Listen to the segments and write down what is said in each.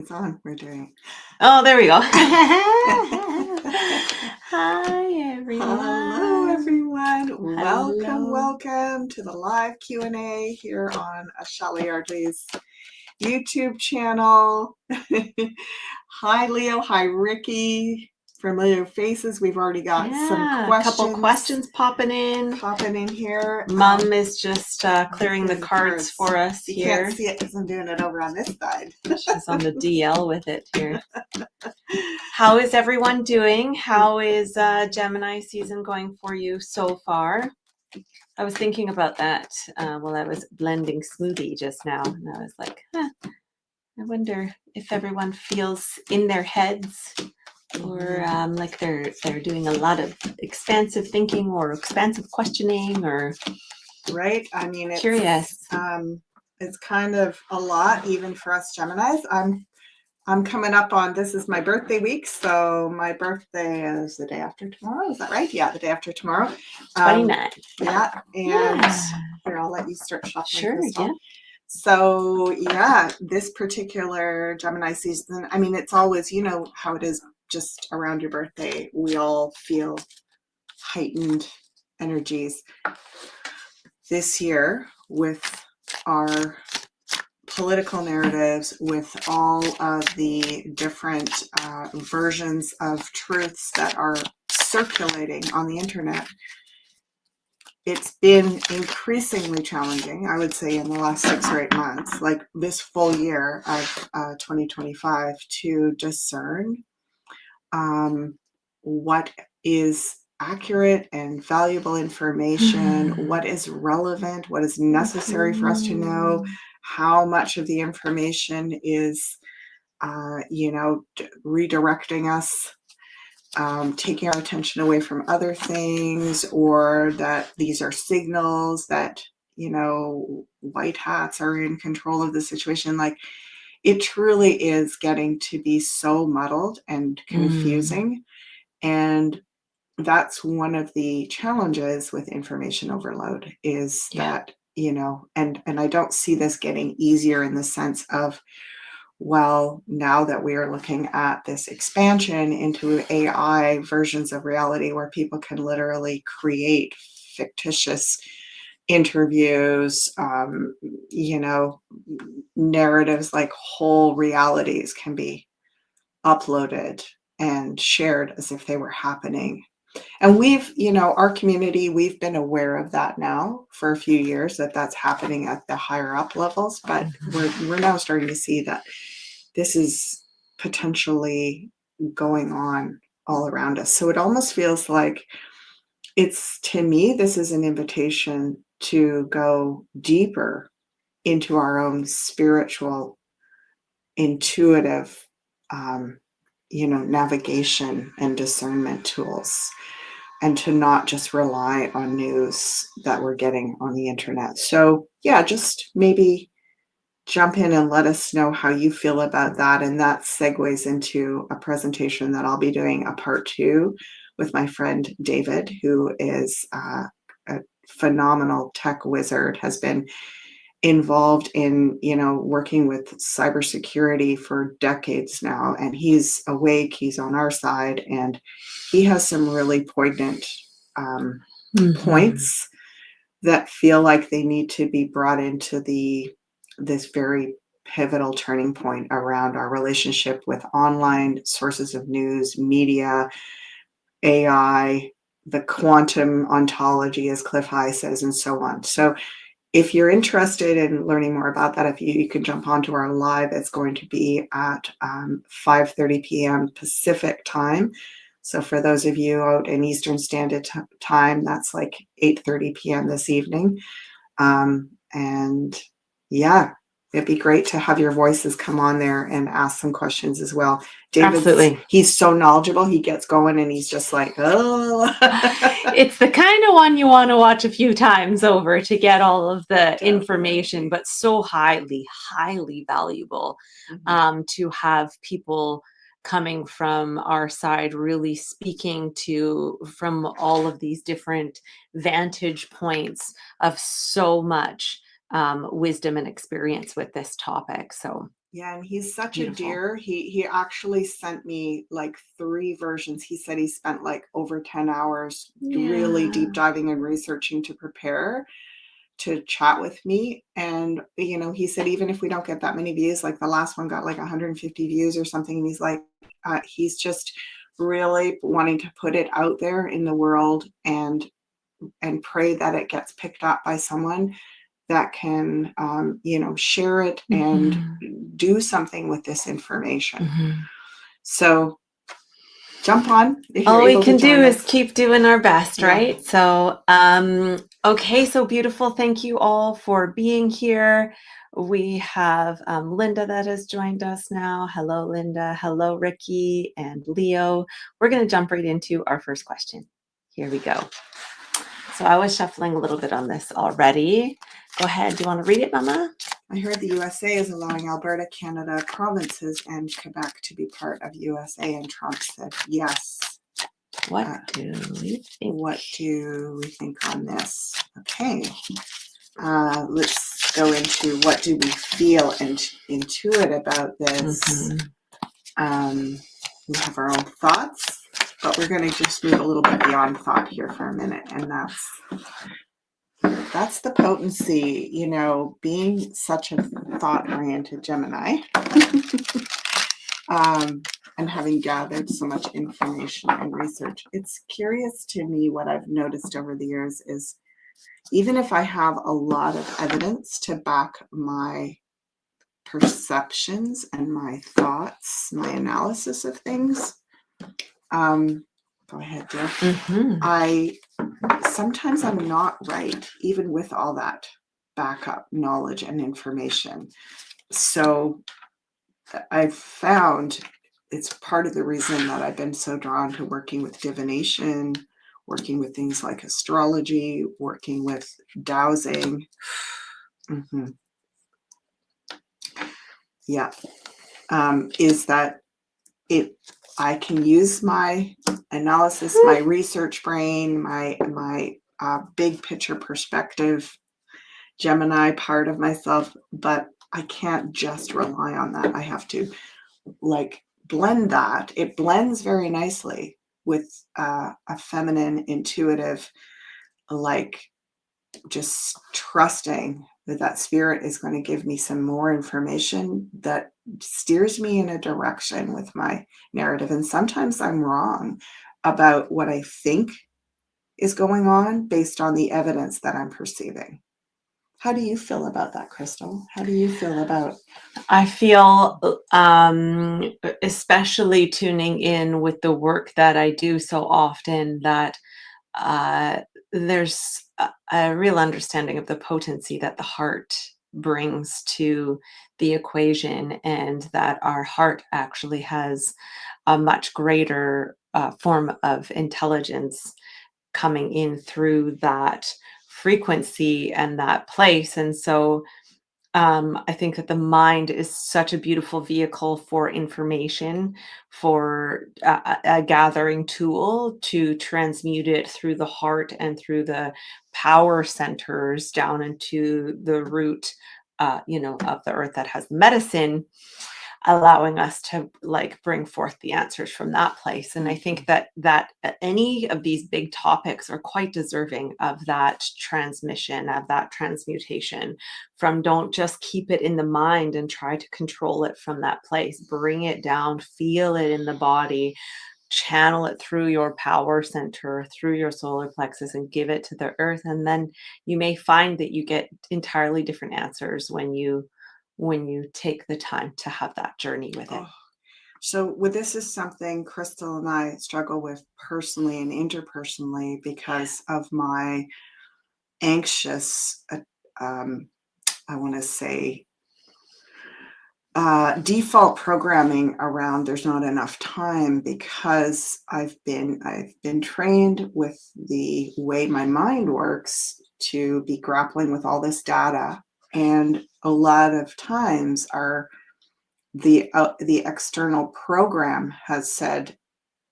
It's on. We're doing. Oh, there we go. Hi, everyone. Hello, everyone. Hello. Welcome to the live Q&A here on Shelley Ardley's YouTube channel. Hi, Leo. Hi, Ricky. Familiar faces. We've already got some A couple questions popping in here. Mom is just clearing the cards for us You here. can't see it because I'm doing it over on this side. She's on the DL with it here. How is everyone doing? How is Gemini season going for you so far? I was thinking about that while I was blending smoothie just now, and I was like, I wonder if everyone feels in their heads or like they're doing a lot of expansive thinking or expansive questioning, or right. I mean, it's curious. It's kind of a lot, even for us Geminis. I'm coming up on, this is my birthday week, so my birthday is the day after tomorrow. Is that right? Yeah, the day after tomorrow. 29. Yeah, and here, I'll let you start shuffling. Sure, Crystal. yeah. So yeah, this particular Gemini season, I mean, it's always, you know how it is just around your birthday, we all feel heightened energies. This year, with our political narratives, with all of the different versions of truths that are circulating on the internet, it's been increasingly challenging, I would say, in the last 6 or 8 months, like this full year of 2025, to discern what is accurate and valuable information, what is relevant, what is necessary for us to know, how much of the information is, redirecting us, taking our attention away from other things, or that these are signals that, white hats are in control of the situation. Like, it truly is getting to be so muddled and confusing. And that's one of the challenges with information overload, is that, and I don't see this getting easier in the sense of, well, now that we are looking at this expansion into AI versions of reality where people can literally create fictitious interviews, narratives, like whole realities can be uploaded and shared as if they were happening. And we've, our community, we've been aware of that now for a few years, that that's happening at the higher up levels, but we're now starting to see that this is potentially going on all around us. So it almost feels like to me, this is an invitation to go deeper into our own spiritual, intuitive, navigation and discernment tools, and to not just rely on news that we're getting on the internet. So yeah, just maybe jump in and let us know how you feel about that. And that segues into a presentation that I'll be doing, a part 2, with my friend David, who is a phenomenal tech wizard, has been involved in, working with cybersecurity for decades now. And he's awake, he's on our side, and he has some really poignant points that feel like they need to be brought into this very pivotal turning point around our relationship with online sources of news, media, AI, the quantum ontology, as Cliff High says, and so on. So if you're interested in learning more about that, if you can jump onto our live, it's going to be at 5:30 p.m. Pacific time. So for those of you out in Eastern Standard Time, that's like 8:30 p.m. this evening. And yeah, it'd be great to have your voices come on there and ask some questions as well. Absolutely. He's so knowledgeable. He gets going and he's just like, oh. It's the kind of one you want to watch a few times over to get all of the information, but so highly, highly valuable to have people coming from our side really speaking to from all of these different vantage points of so much wisdom and experience with this topic. So Yeah, and he's such a Beautiful. dear. He actually sent me like 3 versions. He said he spent like over 10 hours really Yeah. deep diving and researching to prepare to chat with me. And, you know, he said, even if we don't get that many views, like the last one got like 150 views or something. And he's like, he's just really wanting to put it out there in the world and pray that it gets picked up by someone that can, you know, share it and Mhm. do something with this information. Mhm. So jump on if you're All we able to can do join is us. keep doing our best, Yeah. right? So, okay, so beautiful. Thank you all for being here. We have Linda that has joined us now. Hello, Linda. Hello, Ricky and Leo. We're going to jump right into our first question. Here we go. So I was shuffling a little bit on this already. Go ahead. Do you want to read it, Mama? I heard the USA is allowing Alberta, Canada, provinces, and Quebec to be part of USA, and Trump said yes. What do we think? What do we think on this? Okay. Let's go into what do we feel and intuit about this. We have our own thoughts, but we're going to just move a little bit beyond thought here for a minute, and that's the potency, you know, being such a thought-oriented Gemini, and having gathered so much information and research. It's curious to me what I've noticed over the years is even if I have a lot of evidence to back my perceptions and my thoughts, my analysis of things, go ahead, dear. Sometimes I'm not right, even with all that backup knowledge and information. So I've found it's part of the reason that I've been so drawn to working with divination, working with things like astrology, working with dowsing. Yeah. Is that I can use my analysis, my research brain, my big picture perspective, Gemini part of myself, but I can't just rely on that. I have to like blend that. It blends very nicely with a feminine, intuitive, like just trusting that spirit is going to give me some more information that steers me in a direction with my narrative. And sometimes I'm wrong about what I think is going on based on the evidence that I'm perceiving. How do you feel about that, Crystal? How do you feel about? I feel, especially tuning in with the work that I do so often, that there's a real understanding of the potency that the heart brings to the equation, and that our heart actually has a much greater form of intelligence coming in through that frequency and that place. And so I think that the mind is such a beautiful vehicle for information, for a gathering tool to transmute it through the heart and through the power centers down into the root, of the earth that has medicine, allowing us to like bring forth the answers from that place. And I think that any of these big topics are quite deserving of that transmission, of that transmutation. From, don't just keep it in the mind and try to control it from that place. Bring it down, feel it in the body, channel it through your power center, through your solar plexus, and give it to the earth. And then you may find that you get entirely different answers when you take the time to have that journey with it. So this is something Crystal and I struggle with personally and interpersonally because of my anxious, I want to say, default programming around there's not enough time, because I've been trained with the way my mind works to be grappling with all this data, and a lot of times the external program has said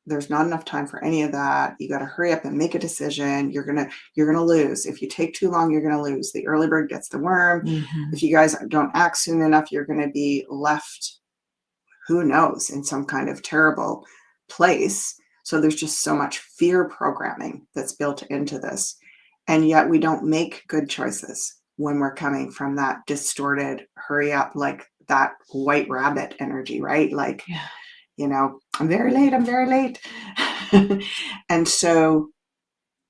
there's not enough time for any of that. You got to hurry up and make a decision. You're going to lose. If you take too long, you're going to lose. The early bird gets the worm. Mm-hmm. If you guys don't act soon enough, you're going to be left, who knows, in some kind of terrible place. So there's just so much fear programming that's built into this. And yet we don't make good choices when we're coming from that distorted, hurry up, like that white rabbit energy, right? Like, Yeah. I'm very late. And so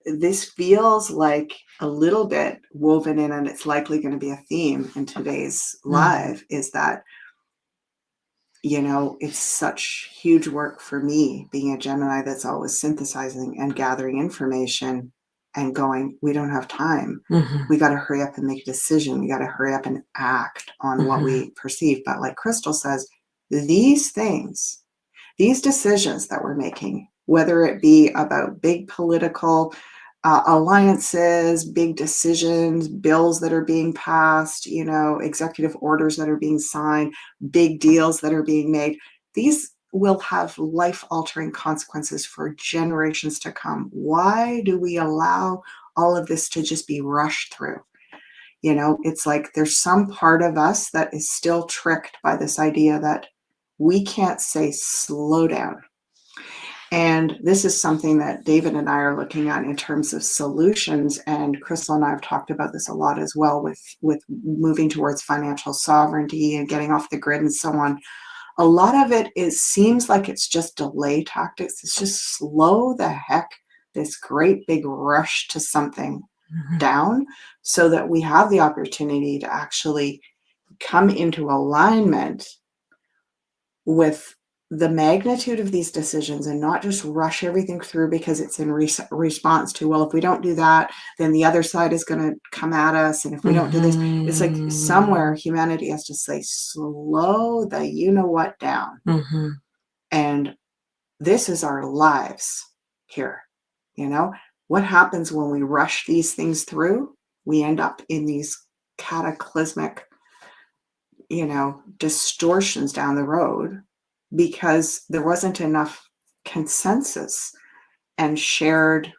this feels like a little bit woven in, and it's likely going to be a theme in today's live, is that, it's such huge work for me being a Gemini that's always synthesizing and gathering information and going, we don't have time. Mm-hmm. We got to hurry up and make a decision. We got to hurry up and act on what we perceive. But like Crystal says, these things, these decisions that we're making, whether it be about big political alliances, big decisions, bills that are being passed, executive orders that are being signed, big deals that are being made, these will have life-altering consequences for generations to come. Why do we allow all of this to just be rushed through? It's like there's some part of us that is still tricked by this idea that we can't say slow down. And this is something that David and I are looking at in terms of solutions. And Crystal and I have talked about this a lot as well with moving towards financial sovereignty and getting off the grid and so on. A lot of it seems like it's just delay tactics. It's just slow the heck this great big rush to something down so that we have the opportunity to actually come into alignment with the magnitude of these decisions and not just rush everything through because it's in response to, well, if we don't do that, then the other side is going to come at us. And if we don't do this, it's like somewhere humanity has to say, slow the you-know-what down. And this is our lives here. What happens when we rush these things through? We end up in these cataclysmic, distortions down the road because there wasn't enough consensus and shared,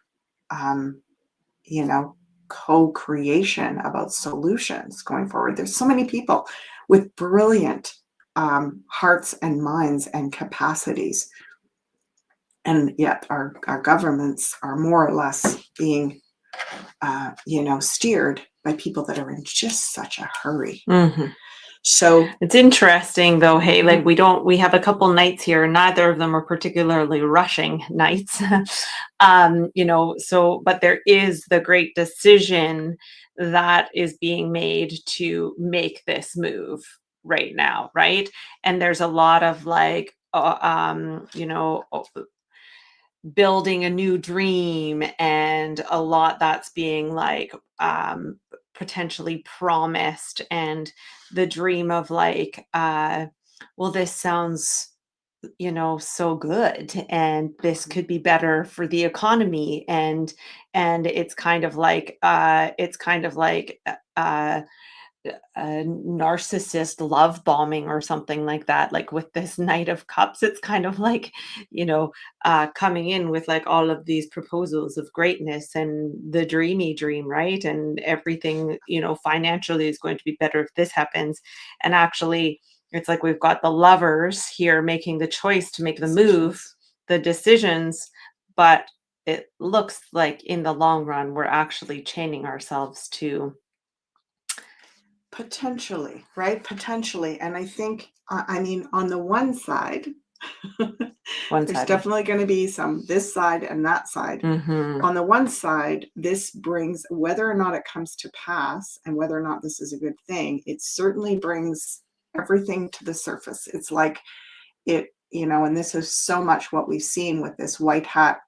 co-creation about solutions going forward. There's so many people with brilliant hearts and minds and capacities. And yet our governments are more or less being, steered by people that are in just such a hurry. So it's interesting though, hey, like we have a couple nights here, neither of them are particularly rushing nights. But there is the great decision that is being made to make this move right now, right? And there's a lot of like, building a new dream and a lot that's being like potentially promised, and the dream of like well, this sounds so good, and this could be better for the economy, and it's kind of like a narcissist love bombing or something like that. Like with this Knight of Cups, it's kind of like, coming in with like all of these proposals of greatness and the dreamy dream, right? And everything, financially is going to be better if this happens. And actually, it's like we've got the lovers here making the choice to make the move, the decisions, but it looks like in the long run, we're actually chaining ourselves to potentially, right? Potentially. And I think, on the one side, there's definitely going to be some this side and that side. On the one side, this brings, whether or not it comes to pass and whether or not this is a good thing, it certainly brings everything to the surface. It's like it, and this is so much what we've seen with this white hat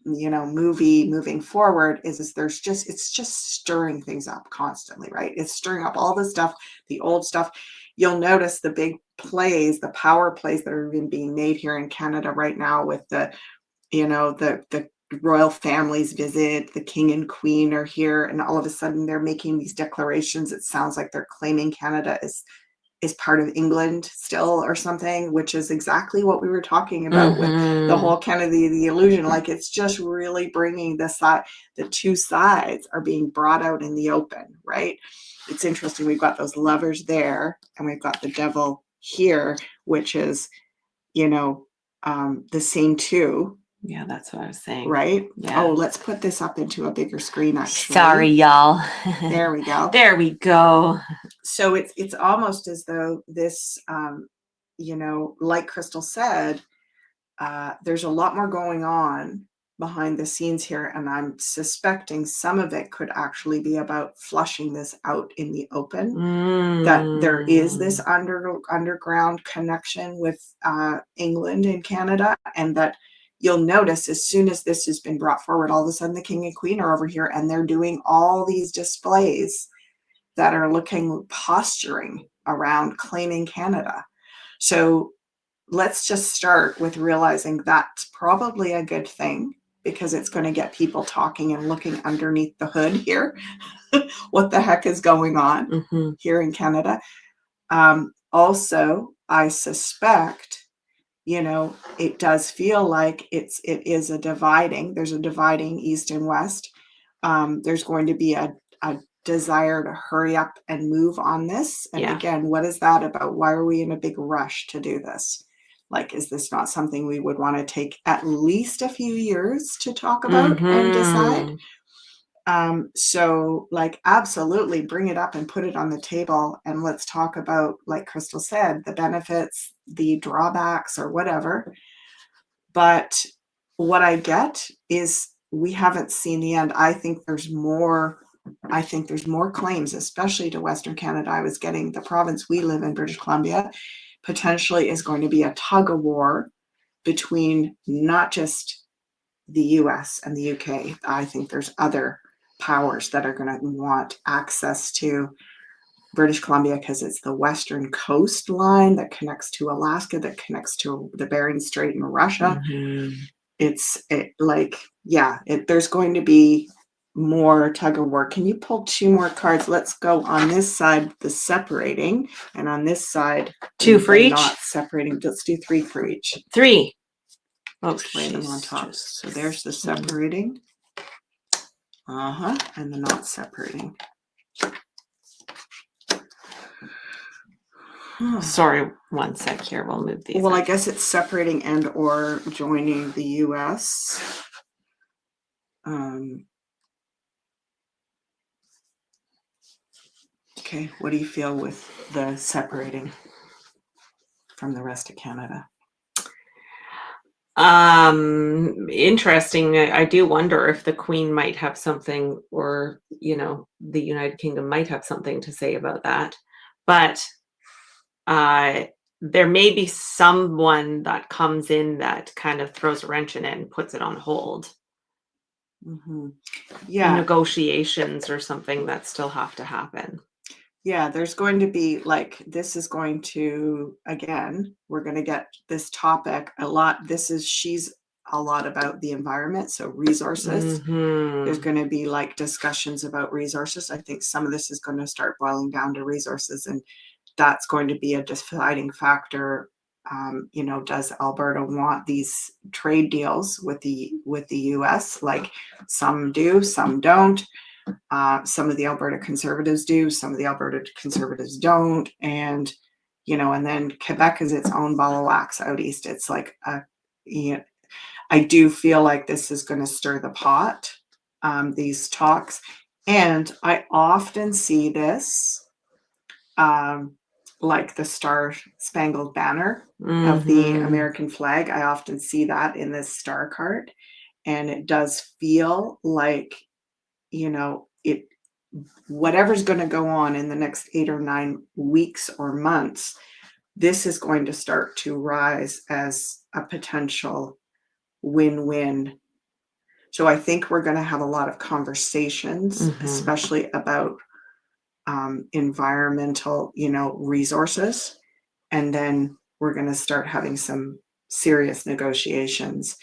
movie moving forward is it's just stirring things up constantly, right? It's stirring up all the stuff, the old stuff. You'll notice the big plays, the power plays that are even being made here in Canada right now with the royal families visit, the king and queen are here, and all of a sudden they're making these declarations. It sounds like they're claiming Canada is is part of England still or something, which is exactly what we were talking about with the Mhm. whole kind of the illusion. Like it's just really bringing the two sides are being brought out in the open, right? It's interesting. We've got those lovers there, and we've got the devil here, which is, the same two, Yeah, that's what I was saying. right? Yeah. Oh, let's put this up into a bigger screen, actually. Sorry, y'all. There we go. There we go. So it's almost as though this, like Crystal said, there's a lot more going on behind the scenes here, and I'm suspecting some of it could actually be about flushing this out in the open. That there is this underground connection with England and Canada, and that you'll notice as soon as this has been brought forward, all of a sudden the king and queen are over here, and they're doing all these displays that are posturing around claiming Canada. So let's just start with realizing that's probably a good thing, because it's going to get people talking and looking underneath the hood here. What the heck is going on here in Canada? Also, I suspect, it does feel like it is there's a dividing east and west. There's going to be a desire to hurry up and move on this. And again, what is that about? Why are we in a big rush to do this? Like, is this not something we would want to take at least a few years to talk about and decide? So like, absolutely bring it up and put it on the table, and let's talk about, like Crystal said, the benefits, the drawbacks, or whatever. But what I get is we haven't seen the end. I think there's more claims, especially to Western Canada. I was getting the province we live in, British Columbia, potentially is going to be a tug of war between not just the US and the UK. I think there's other powers that are going to want access to British Columbia because it's the western coastline that connects to Alaska, that connects to the Bering Strait in Russia. There's going to be more tug of war. Can you pull two more cards? Let's go on this side, the separating, and on this side, two for each. Not separating. Let's do three for each. Three. Let's lay them on top. So there's the separating. And the not separating. Sorry, one sec here. We'll move these. Well, I guess it's separating and or joining the US. Okay, what do you feel with the separating from the rest of Canada? Interesting. I do wonder if the Queen might have something, or the United Kingdom might have something to say about that. But there may be someone that comes in that kind of throws a wrench in it and puts it on hold. Yeah, negotiations or something that still have to happen. Yeah, there's going to be, like, this is going to, again, we're going to get this topic a lot. She's a lot about the environment, so resources. There's going to be like discussions about resources. I think some of this is going to start boiling down to resources, and that's going to be a deciding factor. Does Alberta want these trade deals with the US? Like, some do, some don't. Some of the Alberta Conservatives do, some of the Alberta Conservatives don't, and and then Quebec is its own ball of wax out east. It's like I do feel like this is going to stir the pot, these talks, and I often see this like the Star Spangled Banner of the American flag. I often see that in this star card, and it does feel like whatever's going to go on in the next 8 or 9 weeks or months, this is going to start to rise as a potential win-win. So I think we're going to have a lot of conversations, especially about environmental, resources. And then we're going to start having some serious negotiations,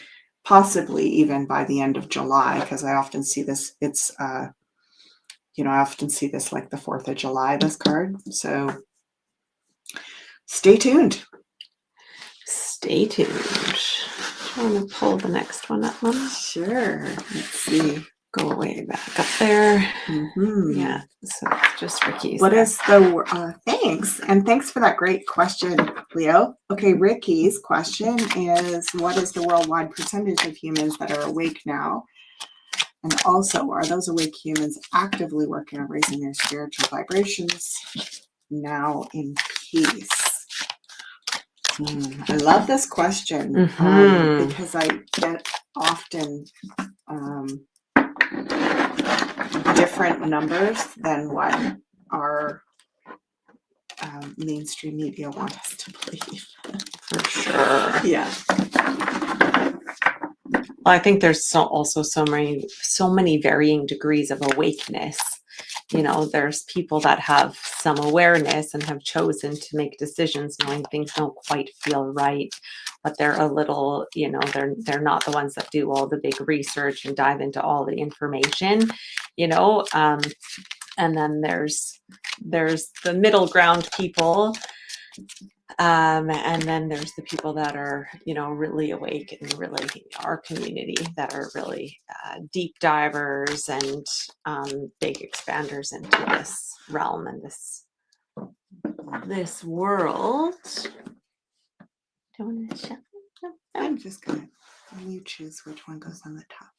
possibly even by the end of July, because I often see this. I often see this like the 4th of July, this card. So stay tuned. Stay tuned. Trying to pull the next one up, Mom. Sure. Let's see. Go way back up there. Mhm. Yeah. So it's just Ricky's. What there. is the thanks, and thanks for that great question, Leo. Okay, Ricky's question is, what is the worldwide percentage of humans that are awake now? And also, are those awake humans actively working on raising their spiritual vibrations now in peace? I love this question because I get often different numbers than what our mainstream media want us to believe. For sure. Yeah. Well, I think there's also so many varying degrees of awakeness. You know, there's people that have some awareness and have chosen to make decisions knowing things don't quite feel right, but they're a little, you know, they're not the ones that do all the big research and dive into all the information, you know. And then there's the middle ground people. And then there's the people that are, you know, really awake and really our community that are really deep divers and big expanders into this realm and this world. Do you want to shuffle? I'm just gonna let you choose which one goes on the top.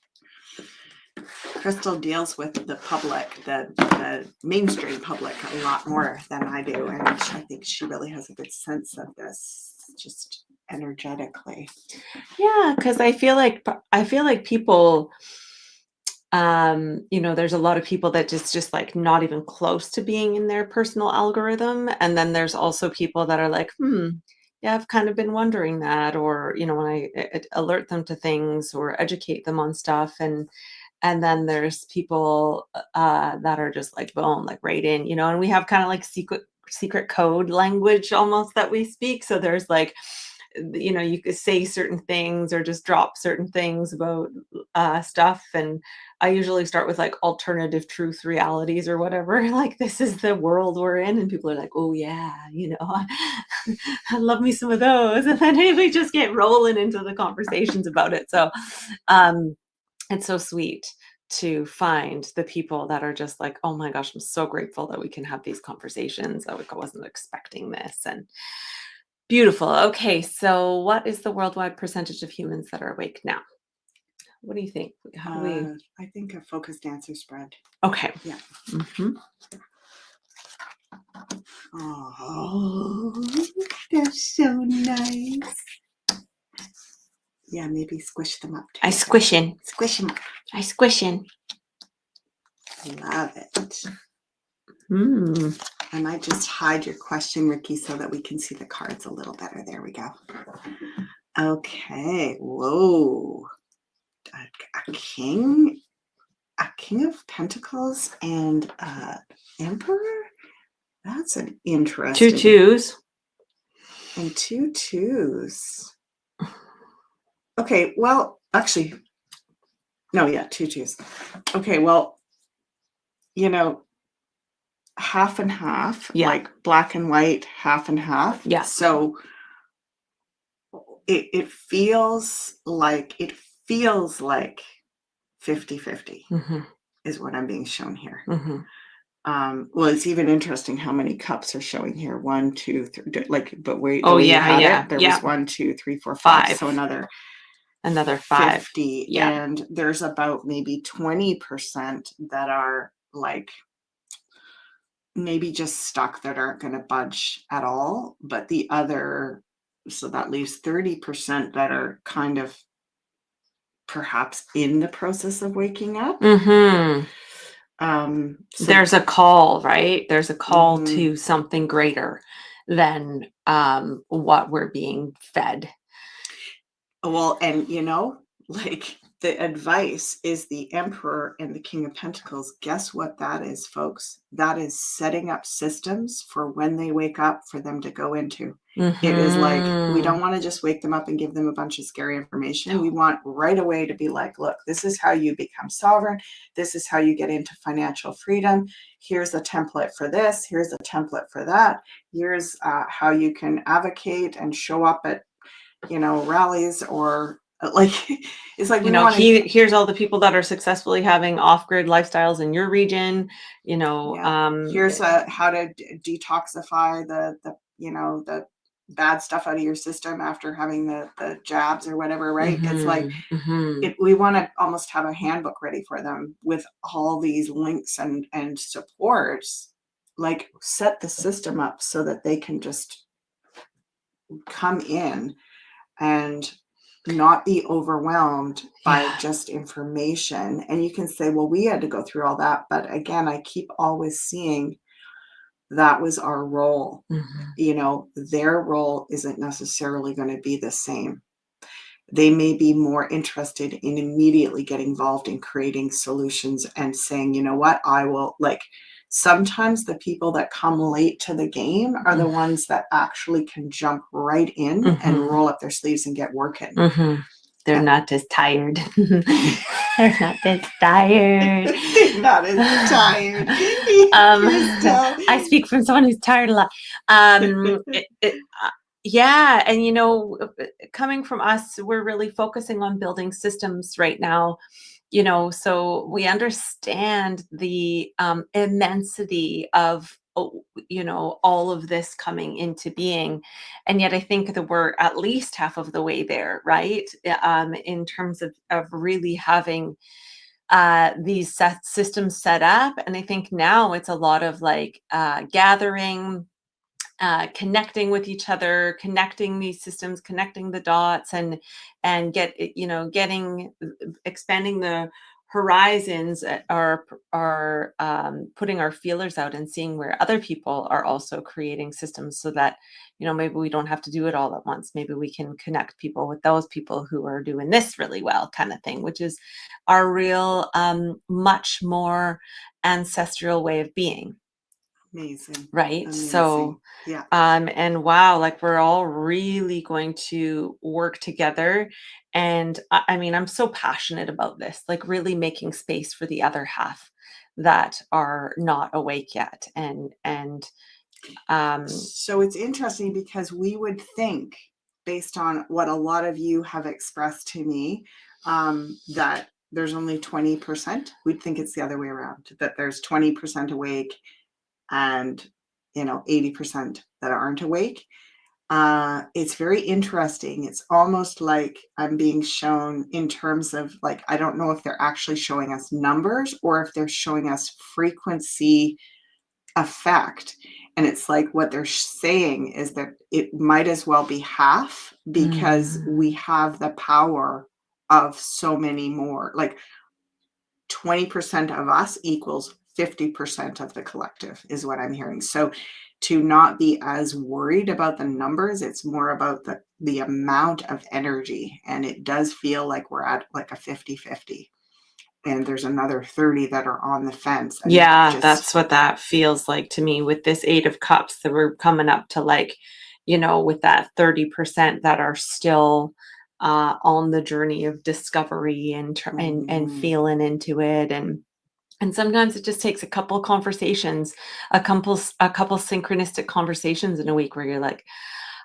Crystal deals with the public, the mainstream public, a lot more than I do, and I think she really has a good sense of this, just energetically. Yeah, because I feel like people, you know, there's a lot of people that just like not even close to being in their personal algorithm, and then there's also people that are like, yeah, I've kind of been wondering that, or you know, when I alert them to things or educate them on stuff, and then there's people that are just like boom, like right in, you know, and we have kind of like secret code language almost that we speak. So there's like, you know, you could say certain things or just drop certain things about stuff. And I usually start with like alternative truth realities or whatever. Like, this is the world we're in. And people are like, oh, yeah, you know, I love me some of those. And then we just get rolling into the conversations about it. So it's so sweet to find the people that are just like, oh my gosh, I'm so grateful that we can have these conversations. I wasn't expecting this. And beautiful. Okay, so what is the worldwide percentage of humans that are awake now? What do you think? How do we? I think a focused answer spread. Okay. Yeah. Mm-hmm. Oh, that's so nice. Yeah, maybe squish them up too. I squishing. Squish them up. I squishing. Love it. Mm. I might just hide your question, Ricky, so that we can see the cards a little better. There we go. Okay. Whoa. A king of pentacles and emperor. That's an interesting. 2 twos. And 2 twos. Okay. Well, actually, no. Yeah, 2 twos. Okay. Well, you know, half and half, like black and white, half and half. Yeah. So it feels like 50-50 is what I'm being shown here. Well, it's even interesting how many cups are showing here. 1, 2, 3. Like, but wait. Oh yeah. There was 1, 2, 3, 4, 5. So another 5. 50. Yeah. And there's about maybe 20% that are like maybe just stuck, that aren't going to budge at all. But the other, so that leaves 30% that are kind of perhaps in the process of waking up. So there's a call, right? There's a call to something greater than what we're being fed. Well, and you know, like the advice is the Emperor and the King of Pentacles. Guess what that is, folks? That is setting up systems for when they wake up for them to go into. It is like, we don't want to just wake them up and give them a bunch of scary information. We want right away to be like, look, this is how you become sovereign. This is how you get into financial freedom. Here's a template for this. Here's a template for that. Here's how you can advocate and show up at, rallies, or like, it's like, You know, here's all the people that are successfully having off-grid lifestyles in your region, here's how to detoxify the bad stuff out of your system after having the jabs or whatever, right? It's like, we want to almost have a handbook ready for them with all these links and supports, like set the system up so that they can just come in and not be overwhelmed by just information. And you can say, well, we had to go through all that. But again, I keep always seeing that was our role. Their role isn't necessarily going to be the same. They may be more interested in immediately getting involved in creating solutions and saying, you know what, I will, like, sometimes the people that come late to the game are the ones that actually can jump right in and roll up their sleeves and get working. They're not as tired. They're not as tired. Not as tired. I speak from someone who's tired a lot. Yeah, and coming from us, we're really focusing on building systems right now. So we understand the immensity of all of this coming into being, and yet I think that we're at least half of the way there, right? In terms of really having these systems set up, and I think now it's a lot of like gathering, connecting with each other, connecting these systems, connecting the dots, and expanding the horizons, are putting our feelers out and seeing where other people are also creating systems, so that maybe we don't have to do it all at once. Maybe we can connect people with those people who are doing this really well, kind of thing, which is our real much more ancestral way of being. Amazing. Right. Amazing. So, yeah. And wow, like we're all really going to work together. And I mean, I'm so passionate about this, like really making space for the other half that are not awake yet. So it's interesting because we would think, based on what a lot of you have expressed to me, that there's only 20%. We'd think it's the other way around, that there's 20% awake and 80% that aren't awake. It's very interesting. It's almost like I'm being shown in terms of, like, I don't know if they're actually showing us numbers or if they're showing us frequency effect. And it's like what they're saying is that it might as well be half, because we have the power of so many more. Like 20% of us equals 50% of the collective is what I'm hearing. So to not be as worried about the numbers, it's more about the amount of energy. And it does feel like we're at like a 50-50. And there's another 30 that are on the fence. And that's what that feels like to me with this 8 of Cups, that we're coming up to, like, with that 30% that are still on the journey of discovery and feeling into it. And sometimes it just takes a couple conversations, a couple synchronistic conversations in a week where you're like,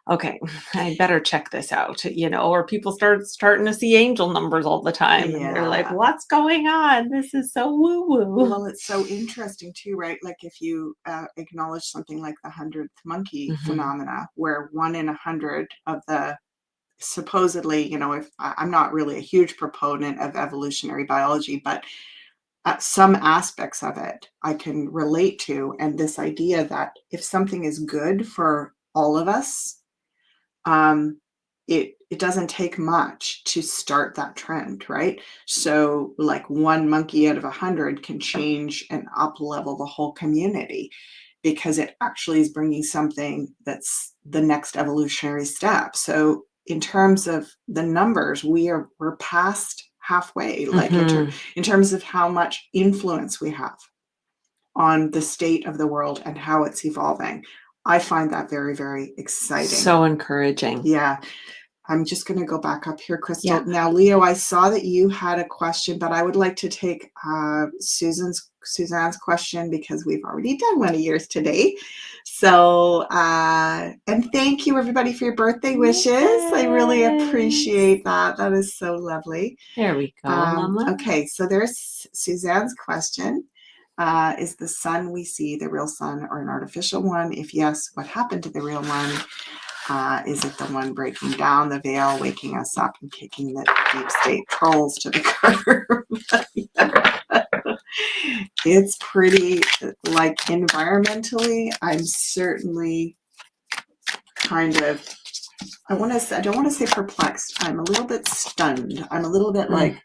okay, I better check this out, or people starting to see angel numbers all the time. And they're like, what's going on? This is so woo-woo. Well, it's so interesting too, right? Like if you acknowledge something like the 100th monkey phenomena, where 1 in 100 of the supposedly, if I'm not really a huge proponent of evolutionary biology, but some aspects of it I can relate to. And this idea that if something is good for all of us, it doesn't take much to start that trend, right? So like 1 monkey out of 100 can change and up level the whole community, because it actually is bringing something that's the next evolutionary step. So in terms of the numbers, we're past halfway, like in terms of how much influence we have on the state of the world and how it's evolving. I find that very, very exciting. So encouraging. Yeah. I'm just going to go back up here, Crystal. Yeah. Now, Leo, I saw that you had a question, but I would like to take Suzanne's question because we've already done one of yours today. So, and thank you everybody for your birthday wishes. Yes. I really appreciate that. That is so lovely. There we go, Mama. Okay, so there's Suzanne's question. Is the sun we see the real sun or an artificial one? If yes, what happened to the real one? Is it the one breaking down the veil, waking us up and kicking the deep state trolls to the curb? It's pretty, like, environmentally, I'm certainly kind of, I don't want to say perplexed. I'm a little bit stunned. I'm a little bit like,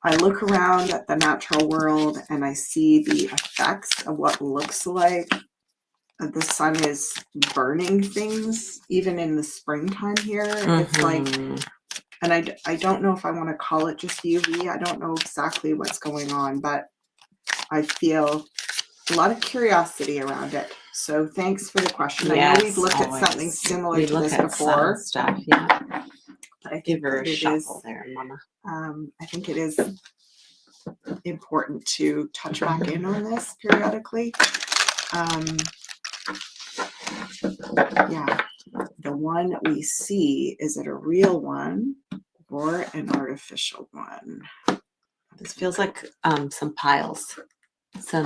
I look around at the natural world and I see the effects of what looks like the sun is burning things, even in the springtime here. It's like, and I don't know if I want to call it just UV. I don't know exactly what's going on, but I feel a lot of curiosity around it. So thanks for the question. Yes, I know we've looked at something similar to this before. Stuff, yeah. But I Give think her a it shuffle is, there, Mama. I think it is important to touch back in on this periodically. Yeah, the one we see, is it a real one or an artificial one? This feels like some piles. So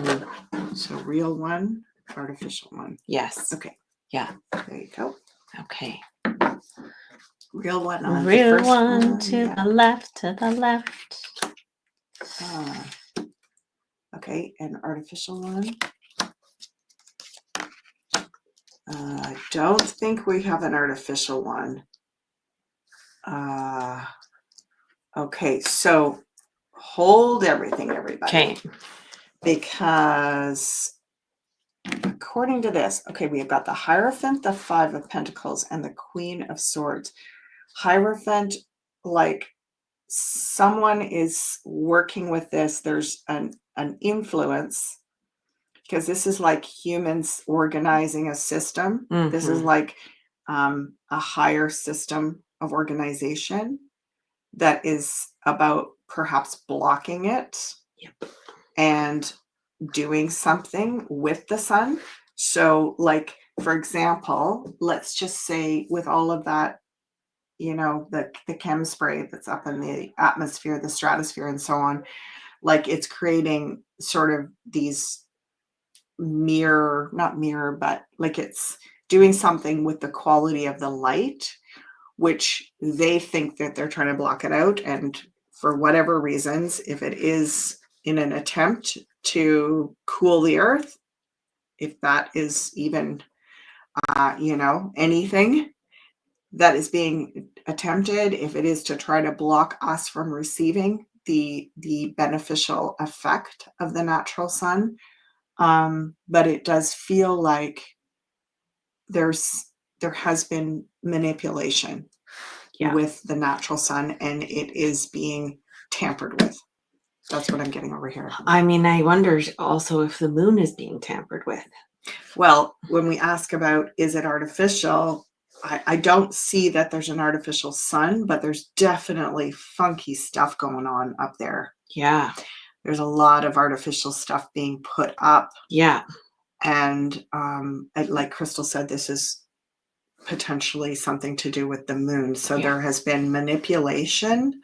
real one, artificial one. Yes. Okay. Yeah. There you go. Okay. Real one on real the first one to the left, to the left. Okay, an artificial one. I don't think we have an artificial one. Okay, so hold everything, everybody. Okay. Because according to this, okay, we have got the Hierophant, the Five of Pentacles, and the Queen of Swords. Hierophant, like someone is working with this. There's an influence, because this is like humans organizing a system. This is like a higher system of organization that is about perhaps blocking it. Yep. And doing something with the sun. So, like, for example, let's just say with all of that, you know, the chem spray that's up in the atmosphere, the stratosphere, and so on, like it's creating sort of these not mirror, but like it's doing something with the quality of the light, which they think that they're trying to block it out. And for whatever reasons, if it is in an attempt to cool the earth, if that is even, anything that is being attempted, if it is to try to block us from receiving the beneficial effect of the natural sun. But it does feel like there has been manipulation with the natural sun, and it is being tampered with. That's what I'm getting over here. I mean, I wonder also if the moon is being tampered with. Well, when we ask about, is it artificial, I don't see that there's an artificial sun, but there's definitely funky stuff going on up there. Yeah. There's a lot of artificial stuff being put up. Yeah. And like Crystal said, this is potentially something to do with the moon. So there has been manipulation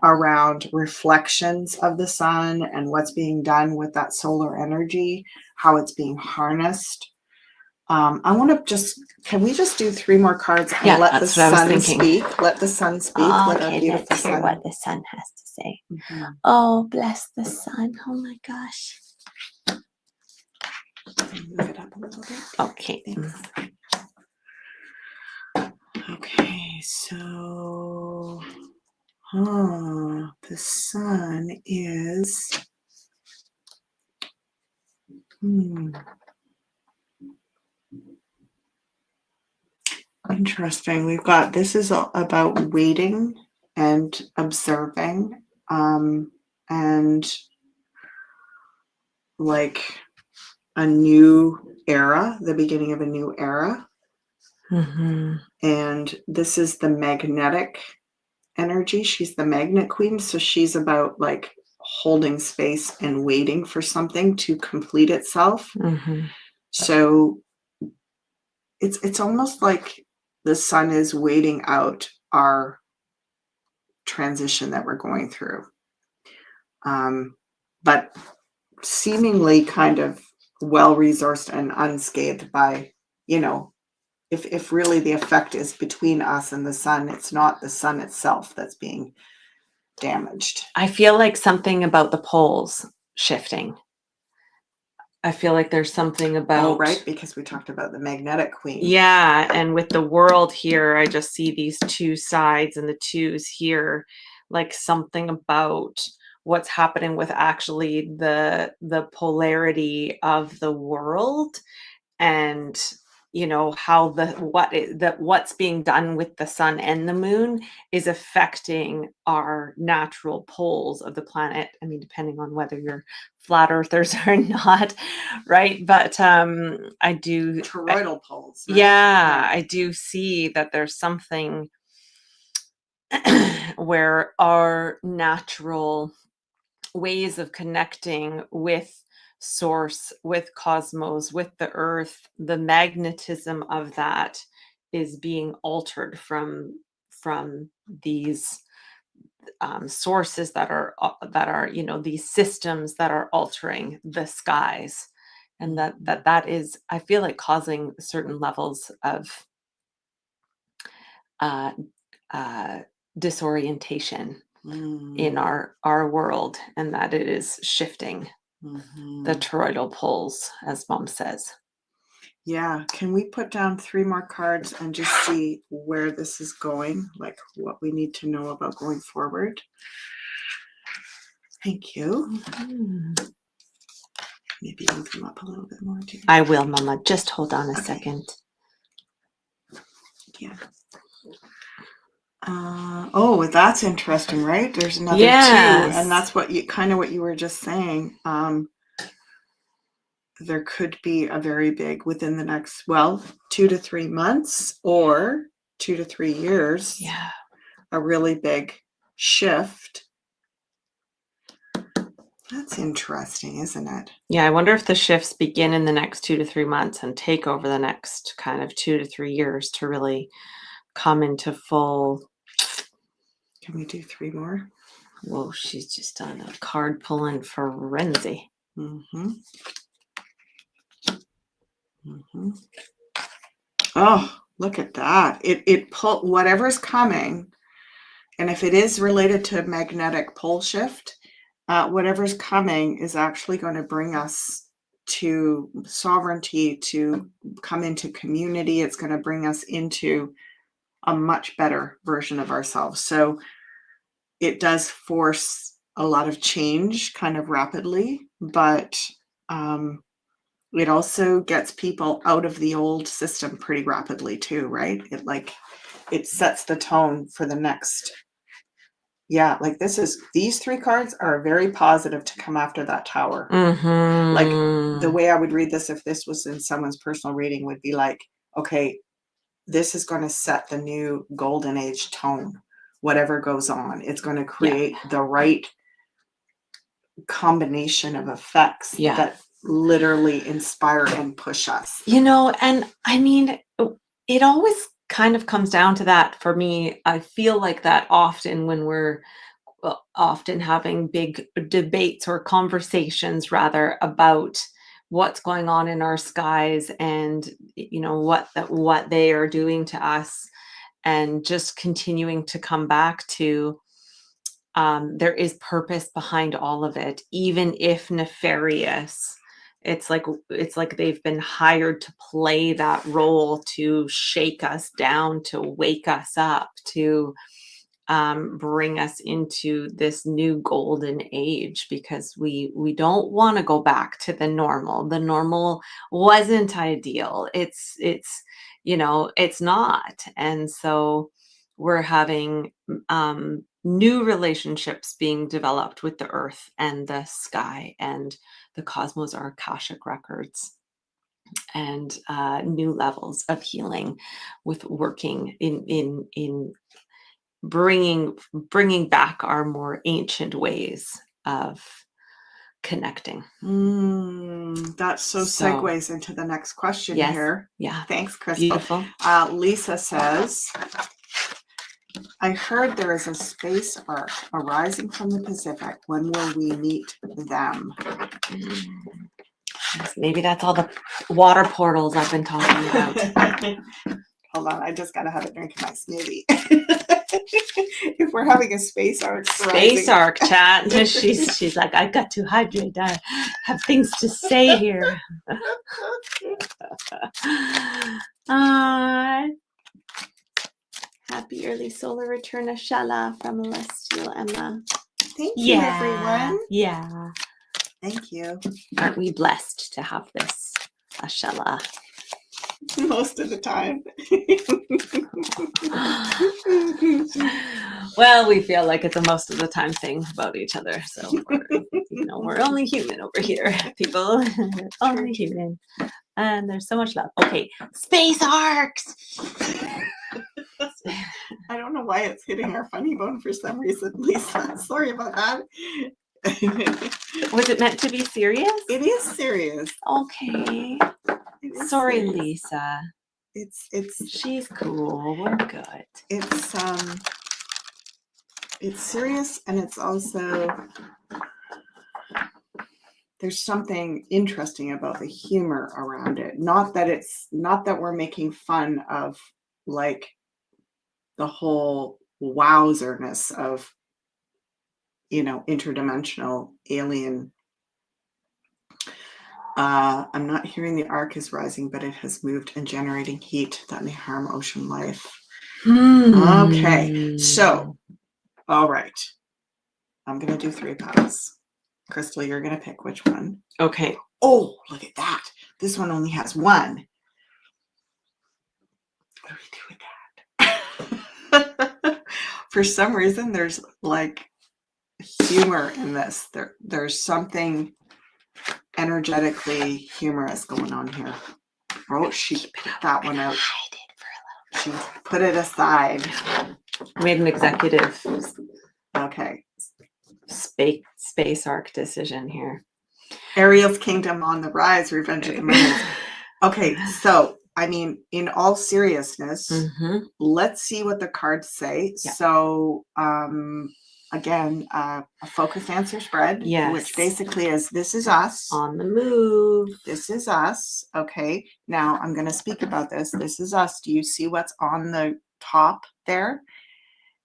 around reflections of the sun and what's being done with that solar energy, how it's being harnessed. I want to can we just do 3 more cards and let the sun speak? Let the sun speak. Oh, let our beautiful let's hear sun. what the sun has to say. Mm-hmm. Oh, bless the sun. Oh my gosh. Move it up a little bit. Okay. Thanks. Okay, so the sun is Interesting. We've got this is about waiting and observing, and like a new era, the beginning of a new era. Mm-hmm. And this is the magnetic energy. She's the magnet queen. So she's about like holding space and waiting for something to complete itself. Mm-hmm. So it's almost like the sun is waiting out our transition that we're going through. But seemingly kind of well resourced and unscathed by, you know, if really the effect is between us and the sun, it's not the sun itself that's being damaged. I feel like something about the poles shifting. I feel like there's something about Oh, right, because we talked about the magnetic queen. Yeah, and with the world here, I just see these two sides and the twos here, like something about what's happening with actually the polarity of the world, and how what's being done with the sun and the moon is affecting our natural poles of the planet. I mean, depending on whether you're flat earthers or not, right? But I do Toroidal poles, right? yeah, I do see that there's something where our natural ways of connecting with source, with cosmos, with the earth, the magnetism of that is being altered from these sources that are these systems that are altering the skies, and that is, I feel like, causing certain levels of uh, uh, disorientation in our world, and that it is shifting the toroidal poles, as Mom says. Yeah. Can we put down 3 more cards and just see where this is going? Like what we need to know about going forward? Thank you. Maybe move them up a little bit more too. I will, Mama. Just hold on a Okay. second. Yeah. Oh, that's interesting, right? There's another 2, Yes. and that's what you were just saying. There could be a very big within the next 2 to 3 months or 2 to 3 years. Yeah. A really big shift. That's interesting, isn't it? Yeah, I wonder if the shifts begin in the next 2 to 3 months and take over the next kind of 2 to 3 years to really come into full. Can we do 3 more? Whoa, she's just on a card pulling frenzy. Oh, look at that. It pull whatever's coming, and if it is related to magnetic pole shift, whatever's coming is actually going to bring us to sovereignty, to come into community. It's going to bring us into a much better version of ourselves. So it does force a lot of change kind of rapidly, but it also gets people out of the old system pretty rapidly too, right? It sets the tone for the next. Yeah, like these 3 cards are very positive to come after that tower. Like the way I would read this, if this was in someone's personal reading, would be like, okay, this is going to set the new golden age tone. Whatever goes on, it's going to create the right combination of effects that literally inspire and push us. And I mean, it always kind of comes down to that for me. I feel like that often when we're often having big debates or conversations rather about what's going on in our skies and what they are doing to us, and just continuing to come back to there is purpose behind all of it, even if nefarious. It's like they've been hired to play that role, to shake us down, to wake us up, to bring us into this new golden age, because we don't want to go back to the normal. The normal wasn't ideal. it's not. And so we're having new relationships being developed with the earth and the sky and the cosmos, our Akashic records, and new levels of healing with working in bringing back our more ancient ways of connecting. That so segues into the next question Yes. here. Yeah. Thanks, Crystal. Beautiful. Lisa says, I heard there is a space ark arising from the Pacific. When will we meet them? Yes, maybe that's all the water portals I've been talking about. Hold on, I just gotta have a drink of my smoothie. If we're having a space ark, arc chat, she's like, I got to hydrate. I have things to say here. Happy early solar return, Ashala from Celestial Emma. Thank you, everyone. Yeah. Thank you. Aren't we blessed to have this, Ashala? Most of the time. Well, we feel like it's a most of the time thing about each other. So we're only human over here, people. Only human. And there's so much love. Okay, space arcs. I don't know why it's hitting our funny bone for some reason, Lisa. Sorry about that. Was it meant to be serious? It is serious. Okay. Sorry, serious. Lisa. It's she's cool. We're good. It's serious, and it's also, there's something interesting about the humor around it. Not that we're making fun of like the whole wowzerness of interdimensional alien. I'm not hearing the arc is rising, but it has moved and generating heat that may harm ocean life. Okay, so, all right. I'm going to do 3 piles. Crystal, you're going to pick which one. Okay. Oh, look at that. This one only has 1. What do we do with that? For some reason, there's like humor in this. There's something energetically humorous going on here. Oh, she put that one out. She put it aside. Made an executive space arc decision here. Ariel's kingdom on the rise, Revenge of the Moons. Okay, so I mean, in all seriousness, let's see what the cards say. Yeah. So again, a focused answer spread, which basically is, this is us. On the move. This is us. Okay. Now I'm going to speak about this. This is us. Do you see what's on the top there?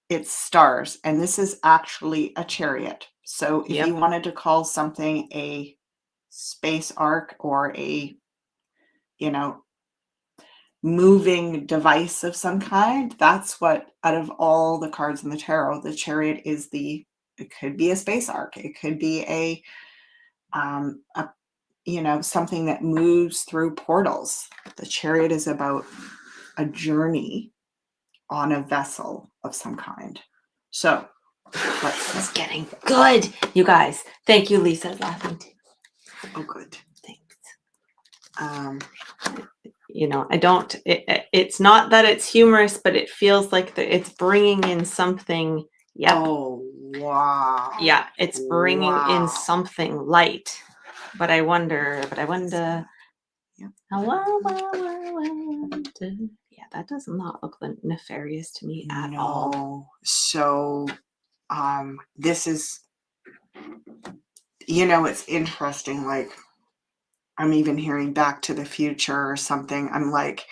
It's stars. And this is actually a chariot. So if you wanted to call something a space ark or a, moving device of some kind, that's what, out of all the cards in the tarot, the chariot is it could be a space ark. It could be a something that moves through portals. The chariot is about a journey on a vessel of some kind. So this is getting good, you guys. Thank you, Lisa. Laughing too. Oh, good. Thanks. I don't. It's not that it's humorous, but it feels like it's bringing in something. Yep. Oh wow. Yeah, it's bringing in something light. But I wonder. Yep. Yeah, that does not look nefarious to me at all. So, this is, it's interesting. Like, I'm even hearing Back to the Future or something. I'm like,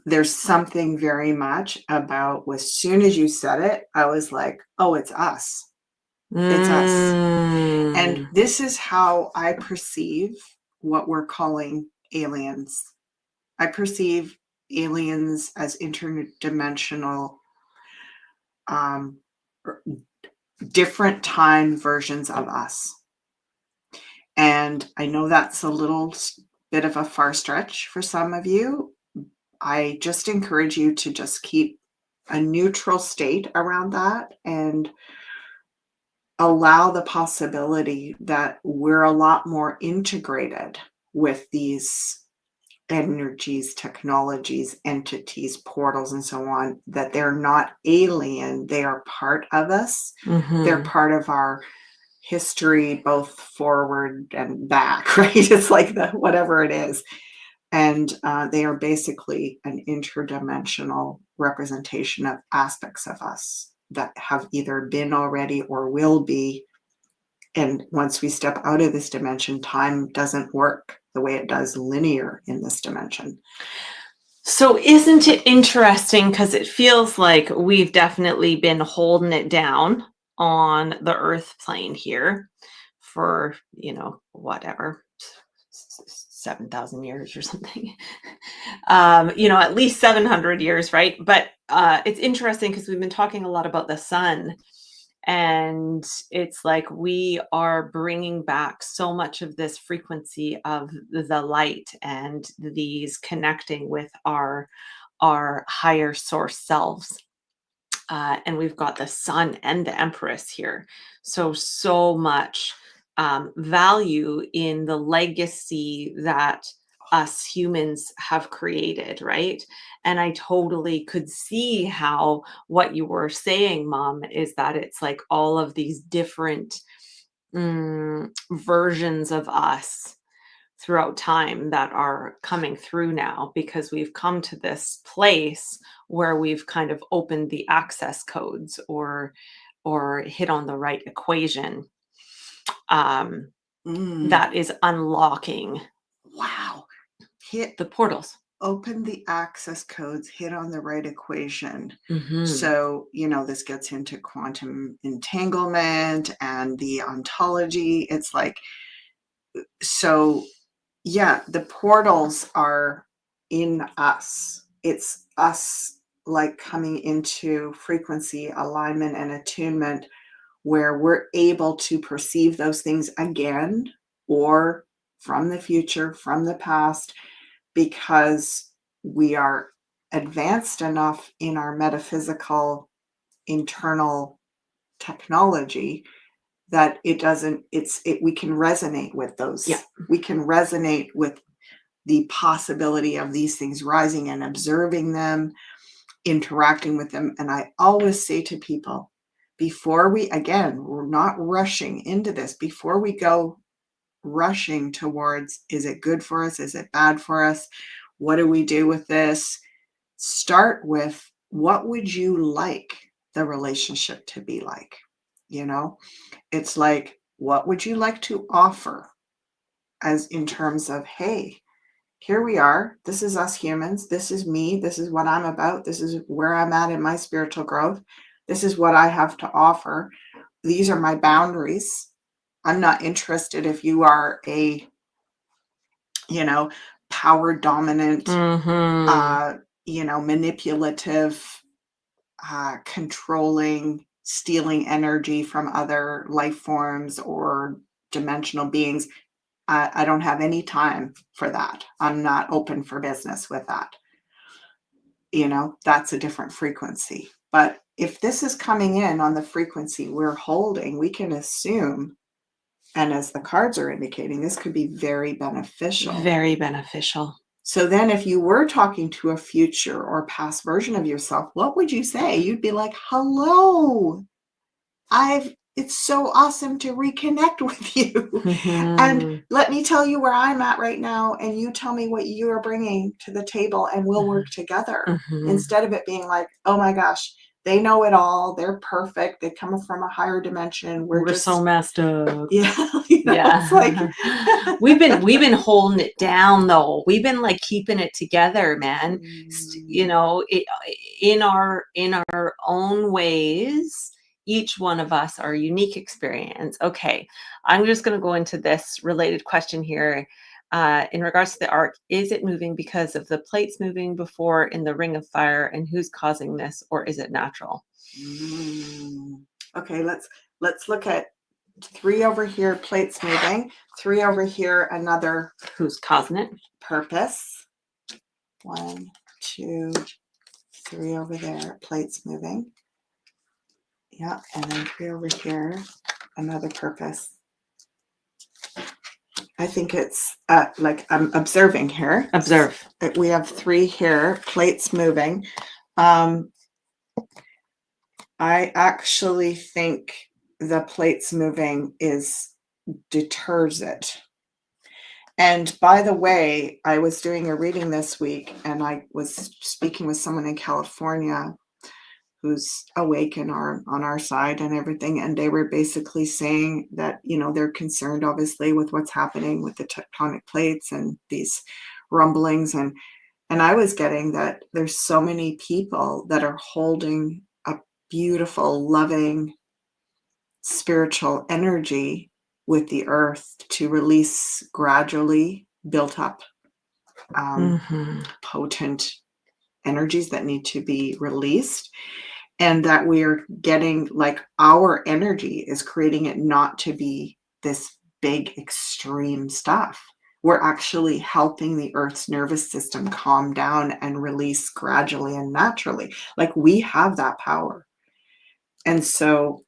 there's something very much about, as soon as you said it, I was like, oh, it's us. It's us. And this is how I perceive what we're calling aliens. I perceive aliens as interdimensional, different time versions of us. And I know that's a little bit of a far stretch for some of you, I just encourage you to just keep a neutral state around that and allow the possibility that we're a lot more integrated with these energies, technologies, entities, portals, and so on, that they're not alien. They are part of us. They're part of our history, both forward and back, right? It's like the whatever it is. And they are basically an interdimensional representation of aspects of us that have either been already or will be. And once we step out of this dimension, time doesn't work the way it does linear in this dimension. So isn't it interesting, because it feels like we've definitely been holding it down on the earth plane here for, whatever, 7,000 years or something. At least 700 years, right? But it's interesting because we've been talking a lot about the sun, and it's like we are bringing back so much of this frequency of the light and these connecting with our higher source selves. And we've got the sun and the empress here. So much value in the legacy that us humans have created, right? And I totally could see how what you were saying, Mom, is that it's like all of these different versions of us throughout time that are coming through now, because we've come to this place where we've kind of opened the access codes or hit on the right equation that is unlocking Wow. Hit the portals. Open the access codes, hit on the right equation. Mhm. So, this gets into quantum entanglement and the ontology. It's like, so yeah, the portals are in us. It's us like coming into frequency, alignment, and attunement where we're able to perceive those things again or from the future, from the past, because we are advanced enough in our metaphysical internal technology that we can resonate with those. Yeah. We can resonate with the possibility of these things rising and observing them, interacting with them. And I always say to people, before we're not rushing into this, before we go rushing towards, is it good for us? Is it bad for us? What do we do with this? Start with, what would you like the relationship to be like? It's like, what would you like to offer, as in terms of, hey, here we are. This is us humans. This is me. This is what I'm about. This is where I'm at in my spiritual growth. This is what I have to offer. These are my boundaries. I'm not interested if you are a, power dominant, manipulative, controlling, stealing energy from other life forms or dimensional beings. I don't have any time for that. I'm not open for business with that. That's a different frequency. But if this is coming in on the frequency we're holding, we can assume, and as the cards are indicating, this could be very beneficial. Very beneficial. So then if you were talking to a future or past version of yourself, what would you say? You'd be like, hello, it's so awesome to reconnect with you. And let me tell you where I'm at right now. And you tell me what you are bringing to the table and we'll work together. Instead of it being like, oh my gosh, they know it all. They're perfect. They come from a higher dimension. We're just so messed up. Yeah. Yeah. It's like we've been holding it down though. We've been like keeping it together, man. In our own ways, each one of us, our unique experience. Okay. I'm just going to go into this related question here. In regards to the ark, is it moving because of the plates moving before in the ring of fire, and who's causing this, or is it natural? Okay, let's look at 3 over here, plates moving, 3 over here, another Who's causing it? purpose. 1, 2, 3 over there, plates moving. Yeah, and then 3 over here, another purpose. I think it's like I'm observing here. Observe. We have 3 here, plates moving. I actually think the plates moving deters it. And by the way, I was doing a reading this week, and I was speaking with someone in California who's awake on our side and everything, and they were basically saying that, you know, they're concerned obviously with what's happening with the tectonic plates and these rumblings, and I was getting that there's so many people that are holding a beautiful, loving, spiritual energy with the earth to release gradually built up potent energies that need to be released, and that we're getting, like, our energy is creating it not to be this big extreme stuff. We're actually helping the earth's nervous system calm down and release gradually and naturally. Like, we have that power. And so